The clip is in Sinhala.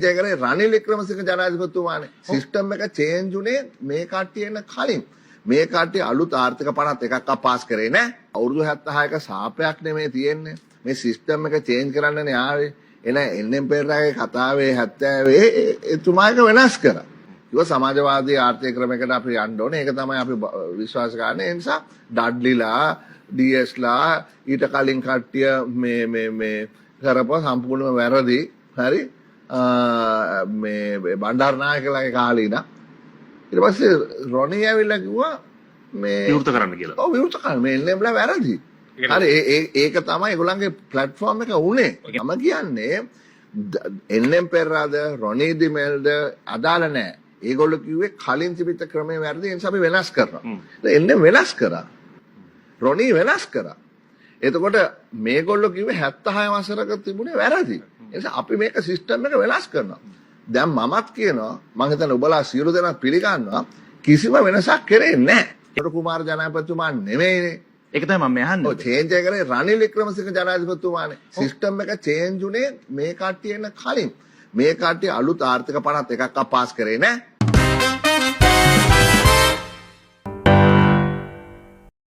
ඒකනේ රනිල් වික්‍රමසිංහ ජනාධිපතිතුමානේ සිස්ටම් එක චේන්ජ් උනේ මේ කට්ටියන කලින්. මේ කට්ටිය අලුත් ආර්ථික පනත් එකක් පාස් කරේ නෑ. අවුරුදු 76ක සාපයක් නෙමෙයි තියෙන්නේ. මේ සිස්ටම් එක චේන්ජ් කරන්නනේ ආවේ. එන එන්.එම්. පෙරේරාගේ කතාවේ 70 එතුමා එක වෙනස් කරා. ඒක සමාජවාදී ආර්ථික ක්‍රමයකට අපි යන්න ඕනේ. ඒක තමයි අපි විශ්වාස කරන්නේ. ඒ නිසා ඩඩ්ලිලා ඩීඑස්ලා ඊට කලින් කට්ටිය මේ කරපුවා සම්පූර්ණයෙන්ම වැරදි. හරි මේ බණ්ඩාරනායකලාගේ කාලේ ඉඳන් ඊට පස්සේ රොනි ඇවිල්ලා කිව්වා මේ විවෘත කරන්න කියලා. ඔව් විවෘත කරන්න. මේ එන්නෙම්ලා වැරදි. හරි ඒක තමයි ඒගොල්ලන්ගේ ප්ලැට්ෆෝම් එක උනේ. මම කියන්නේ එන්එම් පෙරේරාද රොනි දිමෙල්ද අදාළ නැහැ. ඒගොල්ලෝ කිව්වේ කලින් තිබිච්ච ක්‍රමය වැරදි. ඒ නිසා අපි වෙනස් කරනවා. එන්එම් වෙනස් කරා. රොනි වෙනස් කරා. එතකොට මේගොල්ලෝ කිව්වේ 76 වසරක තිබුණේ වැරදි. ඒ නිසා අපි මේක සිස්ටම් එක වෙනස් කරනවා. දැන් මමත් කියනවා මම හිතන්නේ ඔබලා සියලු දෙනා පිළිගන්නවා කිසිම වෙනසක් කරේ නැහැ. ඒකට කුමාර ජනාධිපතිතුමා නෙමෙයිනේ. ඒක තමයි මම අහන්නේ. ඔව් චේන්ජ් එක කරේ රනිල් වික්‍රමසිංහ ජනාධිපතිතුමානේ. සිස්ටම් එක චේන්ජ් උනේ මේ කට්ටියන කලින්. මේ කට්ටිය අලුත් ආර්ථික පනත් එකක් පාස් කරේ නැහැ.